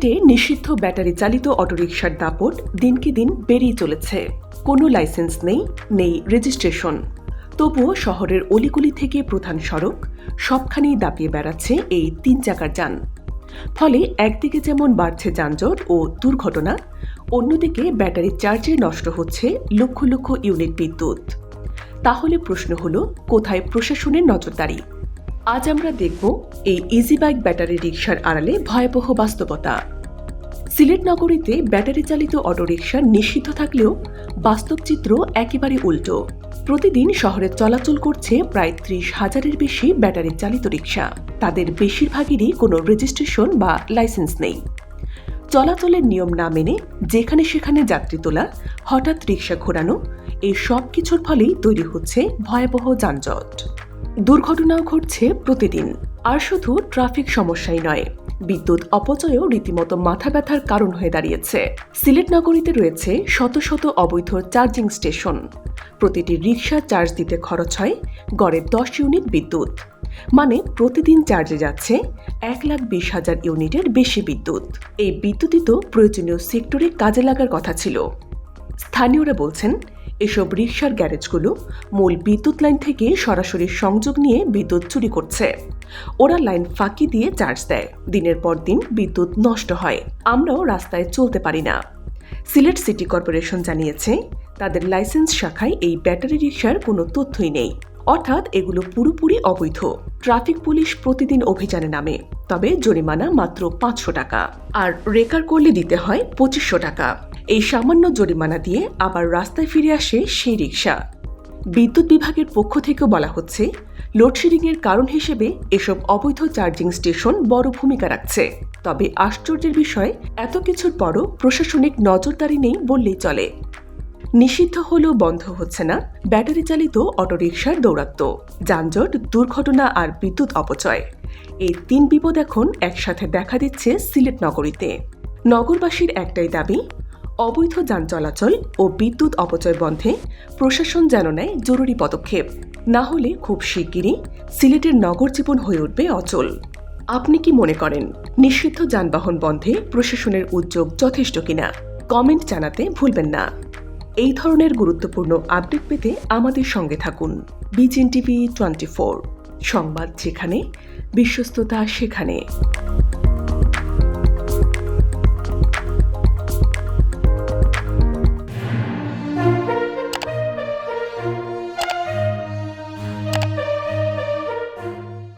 সিলেটে নিষিদ্ধ ব্যাটারি চালিত অটোরিকশার দাপট দিনকে দিন বেড়েই চলেছে। কোনো লাইসেন্স নেই রেজিস্ট্রেশন। তবুও শহরের অলিগলি থেকে প্রধান সড়ক সবখানেই দাপিয়ে বেড়াচ্ছে এই 3 চাকার যান। ফলে একদিকে যেমন বাড়ছে যানজট ও দুর্ঘটনা, অন্যদিকে ব্যাটারি চার্জে নষ্ট হচ্ছে লক্ষ লক্ষ ইউনিট বিদ্যুৎ। তাহলে প্রশ্ন হলো, কোথায় প্রশাসনের নজরদারি? আজ আমরা দেখব এই ইজি বাইক ব্যাটারি রিকশার আড়ালে ভয়াবহ বাস্তবতা। সিলেট নগরীতে ব্যাটারি চালিত অটোরিকশা নিষিদ্ধ থাকলেও বাস্তব চিত্র একেবারে উল্টো। প্রতিদিন শহরে চলাচল করছে প্রায় 30,000-এর বেশি ব্যাটারি চালিত রিকশা। তাদের বেশিরভাগেরই কোনো রেজিস্ট্রেশন বা লাইসেন্স নেই। চলাচলের নিয়ম না মেনে যেখানে সেখানে যাত্রী তোলা, হঠাৎ রিকশা ঘোরানো, এই সব কিছুর ফলেই তৈরি হচ্ছে ভয়াবহ যানজট। দুর্ঘটনাও ঘটছে প্রতিদিন। আর শুধু ট্রাফিক সমস্যাই নয়, বিদ্যুৎ অপচয়ও রীতিমতো মাথা ব্যথার কারণ হয়ে দাঁড়িয়েছে। সিলেট নগরীতে রয়েছে শত শত অবৈধ চার্জিং স্টেশন। প্রতিটি রিকশা চার্জ দিতে খরচ হয় গড়ে 10 ইউনিট বিদ্যুৎ। মানে প্রতিদিন চার্জে যাচ্ছে 1,20,000 ইউনিটের বেশি বিদ্যুৎ। এই বিদ্যুৎই তো প্রয়োজনীয় সেক্টরে কাজে লাগার কথা ছিল। স্থানীয়রা বলছেন, এসব রিকশার গ্যারেজগুলো মূল বিদ্যুৎ লাইন থেকে সরাসরি সংযোগ নিয়ে বিদ্যুৎ চুরি করছে। ওরা লাইন ফাঁকি দিয়ে চার্জ দেয়। দিনের পর দিন বিদ্যুৎ নষ্ট হয়, আমরাও রাস্তায় চলতে পারি না। সিলেট সিটি কর্পোরেশন জানিয়েছে, তাদের লাইসেন্স শাখায় এই ব্যাটারি রিকশার কোনো তথ্যই নেই, অর্থাৎ এগুলো পুরোপুরি অবৈধ। ট্রাফিক পুলিশ প্রতিদিন অভিযানে নামে, তবে জরিমানা মাত্র 500 টাকা, আর রেকার করলে দিতে হয় 2500 টাকা। এই সামান্য জরিমানা দিয়ে আবার রাস্তায় ফিরে আসে সেই রিকশা। বিদ্যুৎ বিভাগের পক্ষ থেকেও বলা হচ্ছে, লোডশেডিংয়ের কারণ হিসেবে এসব অবৈধ চার্জিং স্টেশন বড় ভূমিকা রাখছে। তবে আশ্চর্যের বিষয়, এত কিছুর পরও প্রশাসনিক নজরদারি নেই বললেই চলে। নিষিদ্ধ হলেও বন্ধ হচ্ছে না ব্যাটারি চালিত অটোরিকশার দৌরাত্ম্য, যানজট, দুর্ঘটনা আর বিদ্যুৎ অপচয়। এই 3 বিপদ এখন একসাথে দেখা দিচ্ছে সিলেট নগরীতে। নগরবাসীর একটাই দাবি, অবৈধ যান চলাচল ও বিদ্যুৎ অপচয় বন্ধে প্রশাসন যেন নেয় জরুরি পদক্ষেপ। না হলে খুব শিগগিরই সিলেটের নগর জীবন হয়ে উঠবে অচল। আপনি কি মনে করেন, নিষিদ্ধ যানবাহন বন্ধে প্রশাসনের উদ্যোগ যথেষ্ট কিনা? কমেন্ট জানাতে ভুলবেন না। এই ধরনের গুরুত্বপূর্ণ আপডেট পেতে আমাদের সঙ্গে থাকুন। বিজিএন টিভি 24, সংবাদ যেখানে, বিশ্বস্ততা সেখানে।